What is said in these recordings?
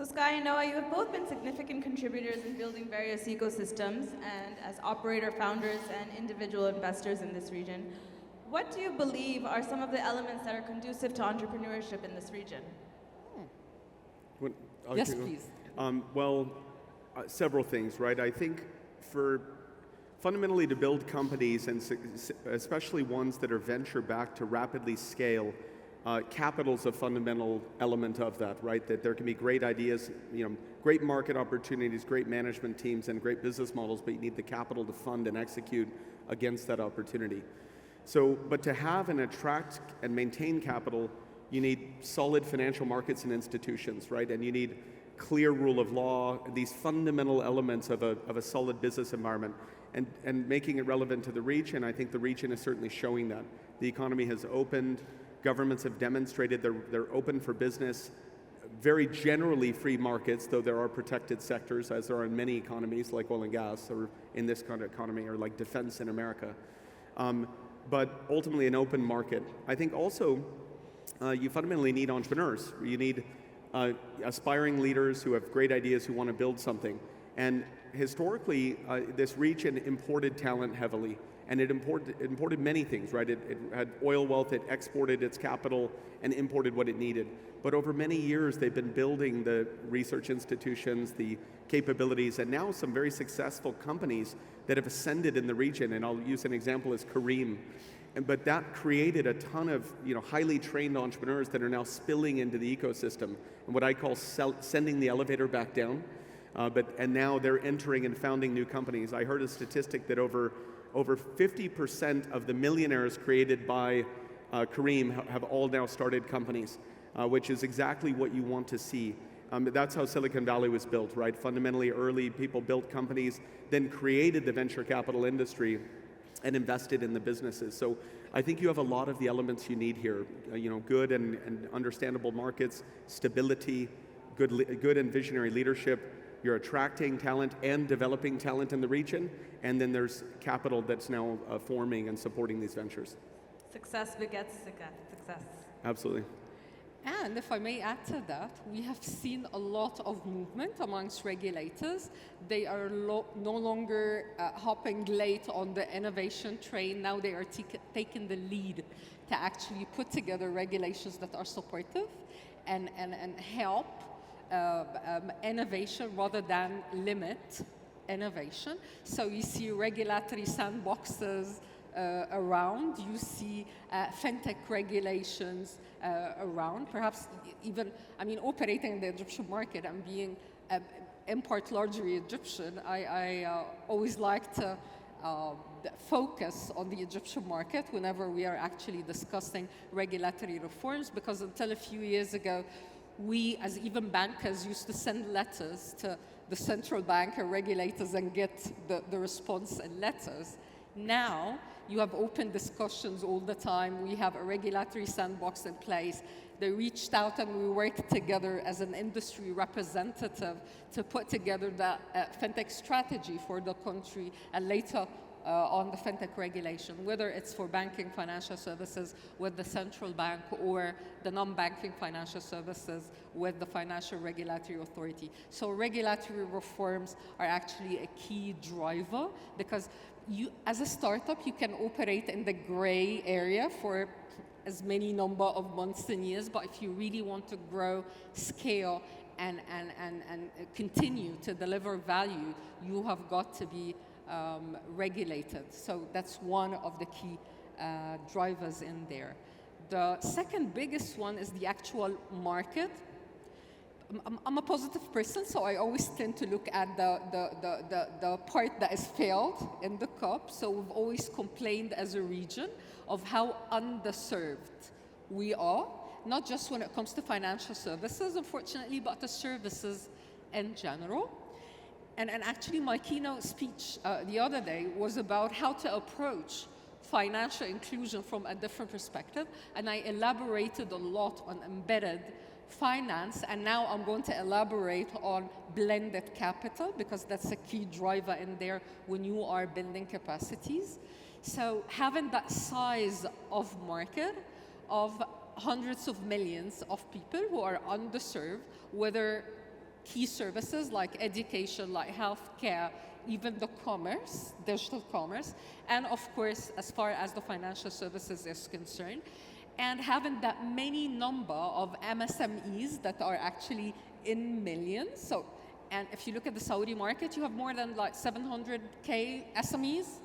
So Sky and Noah, you have both been significant contributors in building various ecosystems and as operator founders and individual investors in this region. What do you believe are some of the elements that are conducive to entrepreneurship in this region? Yes, please. Several things, right? I think fundamentally to build companies, and especially ones that are venture-backed to rapidly scale, capital's a fundamental element of that, right? That there can be great ideas, great market opportunities, great management teams, and great business models, but you need the capital to fund and execute against that opportunity. But to have and attract and maintain capital, you need solid financial markets and institutions, right? And you need clear rule of law, these fundamental elements of a solid business environment, and making it relevant to the region. I think the region is certainly showing that. The economy has opened, governments have demonstrated they're open for business, very generally free markets, though there are protected sectors, as there are in many economies, like oil and gas, or in this kind of economy, or like defense in America. But ultimately an open market. I think also you fundamentally need entrepreneurs. You need aspiring leaders who have great ideas, who want to build something. And historically, this region imported talent heavily, and it imported many things, right? It had oil wealth, it exported its capital, and imported what it needed. But over many years, they've been building the research institutions, the capabilities, and now some very successful companies that have ascended in the region. And I'll use an example as Kareem. But that created a ton of highly trained entrepreneurs that are now spilling into the ecosystem, and what I call sending the elevator back down. And now they're entering and founding new companies. I heard a statistic that over 50% of the millionaires created by Kareem have all now started companies, which is exactly what you want to see. That's how Silicon Valley was built, right? Fundamentally, early people built companies, then created the venture capital industry and invested in the businesses. So I think you have a lot of the elements you need here. Good and understandable markets, stability, good and visionary leadership. You're attracting talent and developing talent in the region, and then there's capital that's now forming and supporting these ventures. Success begets success. Absolutely. And if I may add to that, we have seen a lot of movement amongst regulators. They are no longer hopping late on the innovation train. Now they are taking the lead to actually put together regulations that are supportive and help innovation rather than limit innovation. So you see regulatory sandboxes around, you see fintech regulations around, perhaps even, operating in the Egyptian market and being in part largely Egyptian, I always like to focus on the Egyptian market whenever we are actually discussing regulatory reforms, because until a few years ago, we as even bankers used to send letters to the central bank and regulators and get the response in letters. Now, you have open discussions all the time. We have a regulatory sandbox in place. They reached out and we worked together as an industry representative to put together the fintech strategy for the country, and later on the fintech regulation, whether it's for banking financial services with the central bank or the non-banking financial services with the Financial Regulatory Authority. So regulatory reforms are actually a key driver, because you, as a startup, you can operate in the gray area for as many number of months and years, but if you really want to grow, scale, and continue to deliver value, you have got to be regulated. So that's one of the key drivers in there. The second biggest one is the actual market. I'm a positive person, so I always tend to look at the part that is failed in the cup. So we've always complained as a region of how underserved we are, not just when it comes to financial services, unfortunately, but the services in general. And actually, my keynote speech the other day was about how to approach financial inclusion from a different perspective, and I elaborated a lot on embedded finance, and now I'm going to elaborate on blended capital, because that's a key driver in there when you are building capacities. So having that size of market of hundreds of millions of people who are underserved, whether key services like education, like healthcare, even the commerce, digital commerce, and of course, as far as the financial services is concerned, and having that many number of MSMEs that are actually in millions. So, and if you look at the Saudi market, you have more than like 700K SMEs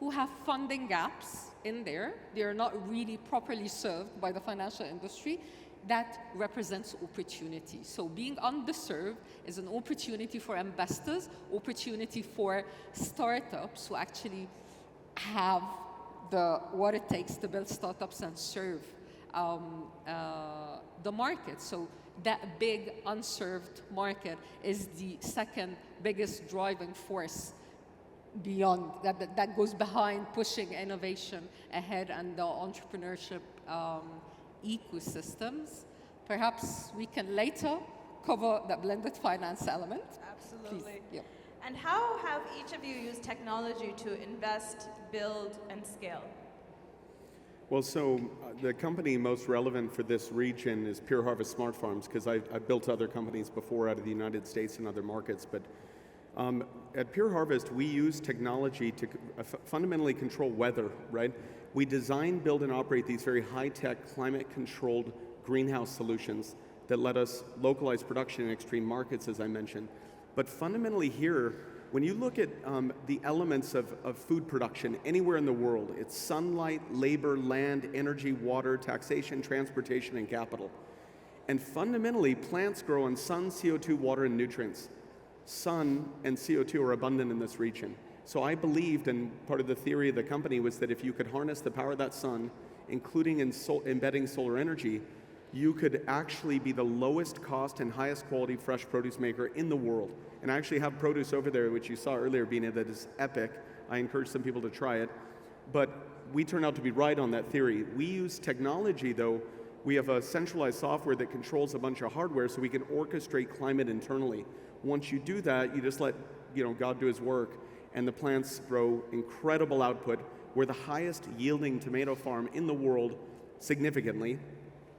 who have funding gaps in there. They are not really properly served by the financial industry. That represents opportunity. So being underserved is an opportunity for investors, opportunity for startups who actually have what it takes to build startups and serve the market. So that big unserved market is the second biggest driving force beyond that goes behind pushing innovation ahead and the entrepreneurship ecosystems. Perhaps we can later cover the blended finance element. Absolutely. Please. Yep. And how have each of you used technology to invest, build, and scale? Well, so the company most relevant for this region is Pure Harvest Smart Farms, because I've built other companies before out of the United States and other markets. But at Pure Harvest, we use technology to fundamentally control weather, right? We design, build, and operate these very high-tech, climate-controlled greenhouse solutions that let us localize production in extreme markets, as I mentioned. But fundamentally here, when you look at the elements of food production anywhere in the world, it's sunlight, labor, land, energy, water, taxation, transportation, and capital. And fundamentally, plants grow on sun, CO2, water, and nutrients. Sun and CO2 are abundant in this region. So I believed, and part of the theory of the company was that if you could harness the power of that sun, including embedding solar energy, you could actually be the lowest cost and highest quality fresh produce maker in the world. And I actually have produce over there, which you saw earlier, Bina, that is epic. I encourage some people to try it. But we turned out to be right on that theory. We use technology, though. We have a centralized software that controls a bunch of hardware so we can orchestrate climate internally. Once you do that, you just let God do his work, and the plants grow incredible output. We're the highest yielding tomato farm in the world, significantly,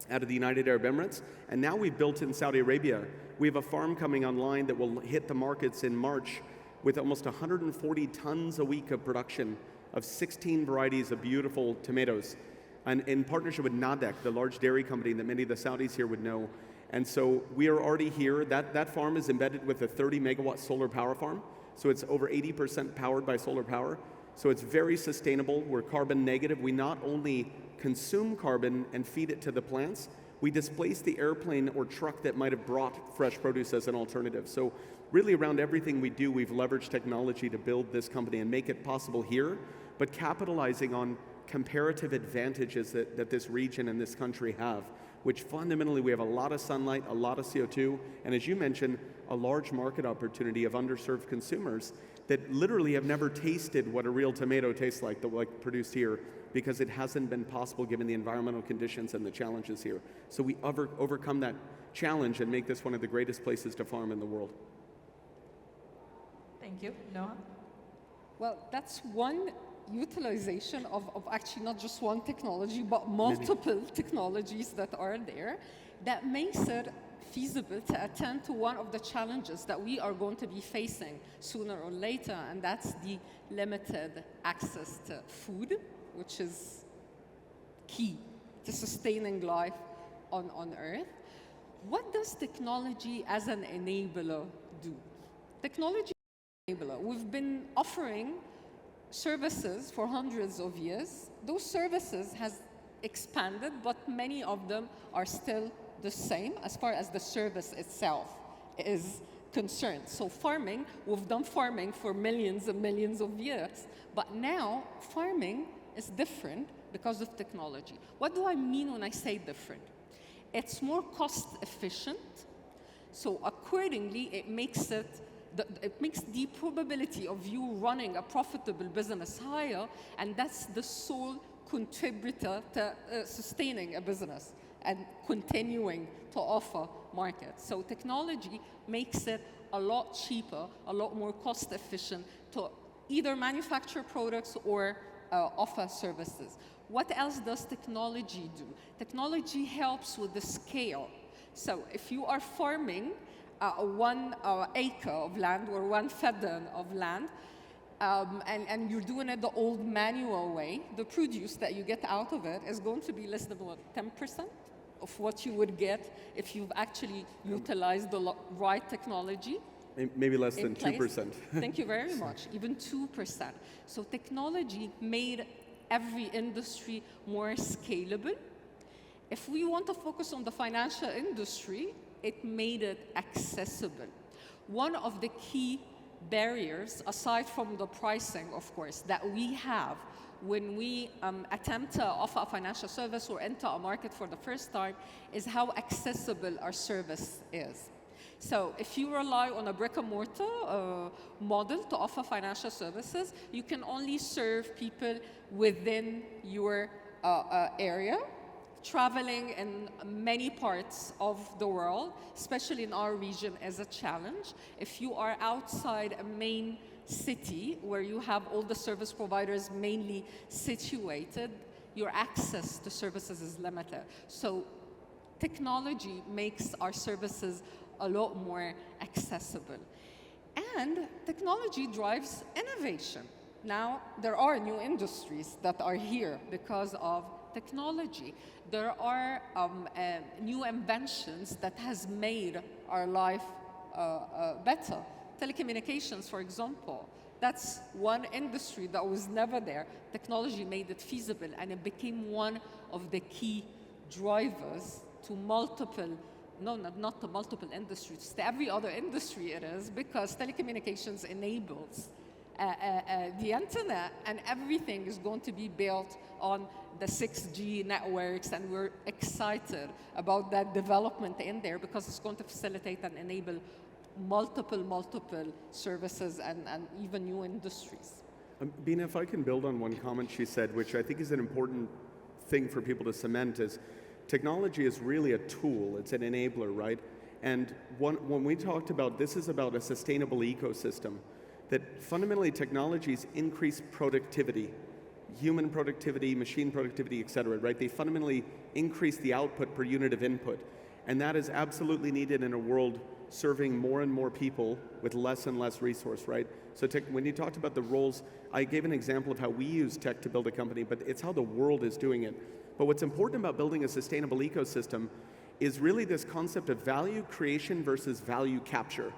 out of the United Arab Emirates. And now we've built in Saudi Arabia. We have a farm coming online that will hit the markets in March with almost 140 tons a week of production of 16 varieties of beautiful tomatoes. And in partnership with Nadek, the large dairy company that many of the Saudis here would know. And so we are already here. That farm is embedded with a 30 megawatt solar power farm. So it's over 80% powered by solar power. So it's very sustainable. We're carbon negative. We not only consume carbon and feed it to the plants, we displace the airplane or truck that might have brought fresh produce as an alternative. So really around everything we do, we've leveraged technology to build this company and make it possible here, but capitalizing on comparative advantages that this region and this country have, which fundamentally we have a lot of sunlight, a lot of CO2, and as you mentioned, a large market opportunity of underserved consumers that literally have never tasted what a real tomato tastes like produced here, because it hasn't been possible given the environmental conditions and the challenges here. So we overcome that challenge and make this one of the greatest places to farm in the world. Thank you. Noah? Well, that's one utilization of actually not just one technology, but multiple technologies that are there that makes it feasible to attend to one of the challenges that we are going to be facing sooner or later, and that's the limited access to food, which is key to sustaining life on Earth. What does technology as an enabler do? Technology is an enabler. We've been offering services for hundreds of years. Those services has expanded, but many of them are still the same as far as the service itself is concerned. So farming, we've done farming for millions and millions of years, but now farming is different because of technology. What do I mean when I say different? It's more cost efficient, so accordingly it makes the probability of you running a profitable business higher, and that's the sole contributor to sustaining a business and continuing to offer markets. So technology makes it a lot cheaper, a lot more cost efficient to either manufacture products or offer services. What else does technology do? Technology helps with the scale. So if you are farming one acre of land or 1 feddan of land, and you're doing it the old manual way, the produce that you get out of it is going to be less than 10% of what you would get if you've actually utilized the right technology. Maybe less than 2%. Thank you very much, even 2%. So technology made every industry more scalable. If we want to focus on the financial industry, it made it accessible. One of the key barriers, aside from the pricing, of course, that we have when we attempt to offer a financial service or enter a market for the first time, is how accessible our service is. So if you rely on a brick and mortar model to offer financial services, you can only serve people within your area. Traveling in many parts of the world, especially in our region, is a challenge. If you are outside a main city where you have all the service providers mainly situated, your access to services is limited. So technology makes our services a lot more accessible. And technology drives innovation. Now, there are new industries that are here because of technology. There are new inventions that has made our life better. Telecommunications, for example, that's one industry that was never there. Technology made it feasible, and it became one of the key drivers to multiple, not to multiple industries, to every other industry it is, because telecommunications enables the internet, and everything is going to be built on the 6G networks, and we're excited about that development in there because it's going to facilitate and enable multiple services and even new industries. Bina, if I can build on one comment she said, which I think is an important thing for people to cement, is technology is really a tool, it's an enabler, right? And when we talked about, this is about a sustainable ecosystem, that fundamentally technologies increase productivity, human productivity, machine productivity, et cetera, right? They fundamentally increase the output per unit of input. And that is absolutely needed in a world serving more and more people with less and less resource, right? So when you talked about the roles, I gave an example of how we use tech to build a company, but it's how the world is doing it. But what's important about building a sustainable ecosystem is really this concept of value creation versus value capture.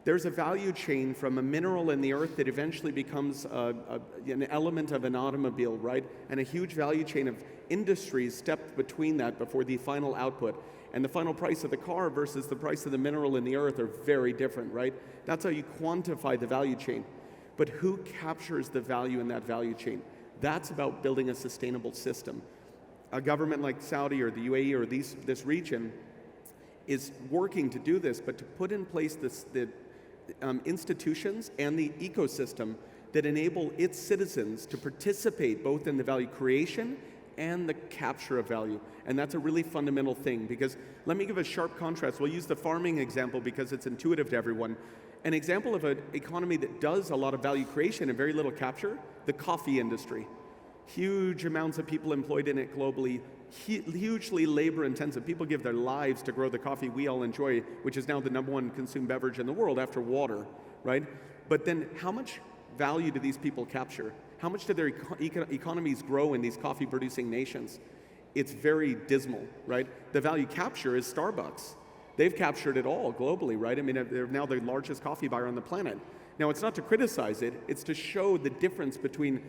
There's a value chain from a mineral in the earth that eventually becomes an element of an automobile, right? And a huge value chain of industries stepped between that before the final output. And the final price of the car versus the price of the mineral in the earth are very different, right? That's how you quantify the value chain. But who captures the value in that value chain? That's about building a sustainable system. A government like Saudi or the UAE or this region is working to do this, but to put in place the institutions and the ecosystem that enable its citizens to participate both in the value creation and the capture of value. And that's a really fundamental thing, because let me give a sharp contrast. We'll use the farming example because it's intuitive to everyone. An example of an economy that does a lot of value creation and very little capture, the coffee industry. Huge amounts of people employed in it globally, hugely labor intensive. People give their lives to grow the coffee we all enjoy, which is now the #1 consumed beverage in the world after water, right? But then how much value do these people capture? How much do their economies grow in these coffee producing nations? It's very dismal, right? The value capture is Starbucks. They've captured it all globally, right? I mean, they're now the largest coffee buyer on the planet. Now, it's not to criticize it, it's to show the difference between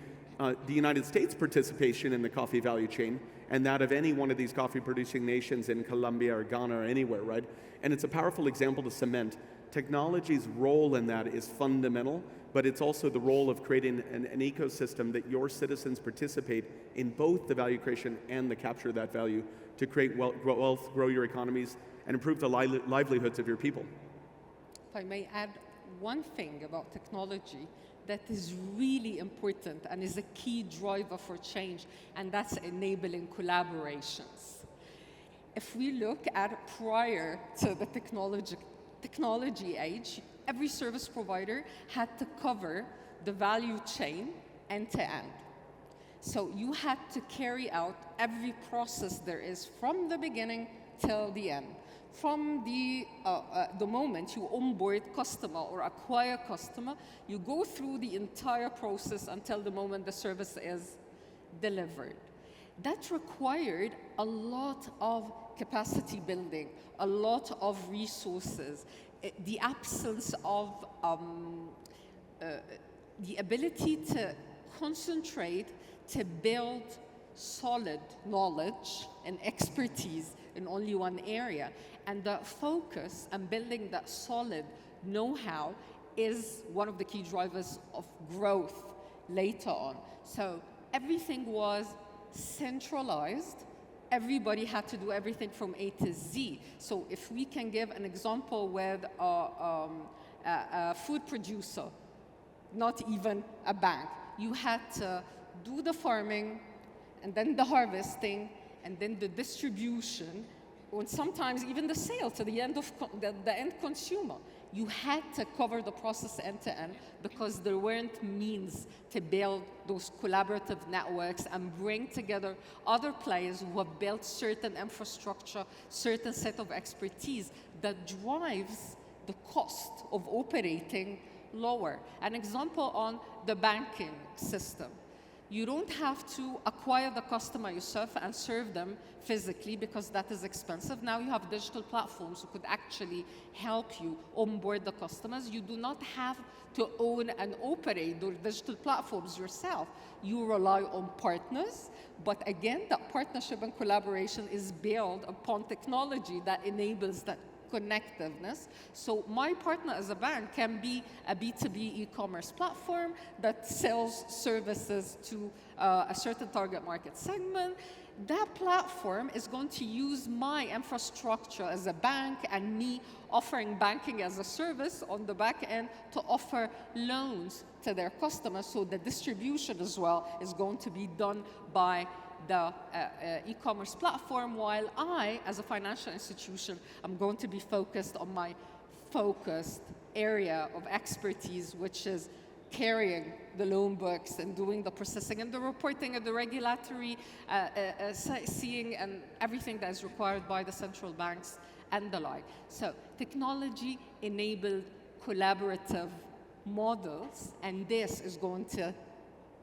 the United States' participation in the coffee value chain and that of any one of these coffee-producing nations in Colombia or Ghana or anywhere, right? And it's a powerful example to cement. Technology's role in that is fundamental, but it's also the role of creating an ecosystem that your citizens participate in both the value creation and the capture of that value to create wealth, grow your economies, and improve the livelihoods of your people. If I may add one thing about technology that is really important and is a key driver for change, and that's enabling collaborations. If we look at prior to the technology age, every service provider had to cover the value chain end to end. So you had to carry out every process there is from the beginning till the end. from the moment you onboard customer or acquire customer, you go through the entire process until the moment the service is delivered. That required a lot of capacity building, a lot of resources, the absence of the ability to concentrate, to build solid knowledge and expertise in only one area. And the focus on building that solid know-how is one of the key drivers of growth later on. So everything was centralized. Everybody had to do everything from A to Z. So if we can give an example with a food producer, not even a bank, you had to do the farming, and then the harvesting, and then the distribution, and sometimes even the sale to the end consumer. You had to cover the process end to end because there weren't means to build those collaborative networks and bring together other players who have built certain infrastructure, certain set of expertise that drives the cost of operating lower. An example on the banking system. You don't have to acquire the customer yourself and serve them physically because that is expensive. Now you have digital platforms who could actually help you onboard the customers. You do not have to own and operate those digital platforms yourself. You rely on partners, but again, that partnership and collaboration is built upon technology that enables that connectiveness. So my partner as a bank can be a B2B e-commerce platform that sells services to a certain target market segment. That platform is going to use my infrastructure as a bank and me offering banking as a service on the back end to offer loans to their customers. So the distribution as well is going to be done by the e-commerce platform, while I, as a financial institution, I'm going to be focused on my focused area of expertise, which is carrying the loan books and doing the processing and the reporting and the regulatory seeing and everything that is required by the central banks and the like. So technology enabled collaborative models, and this is going to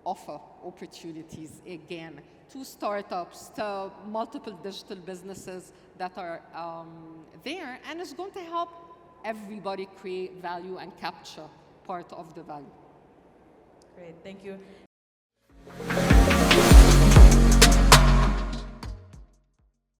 offer opportunities again to startups, to multiple digital businesses that are there, and it's going to help everybody create value and capture part of the value. Great, thank you.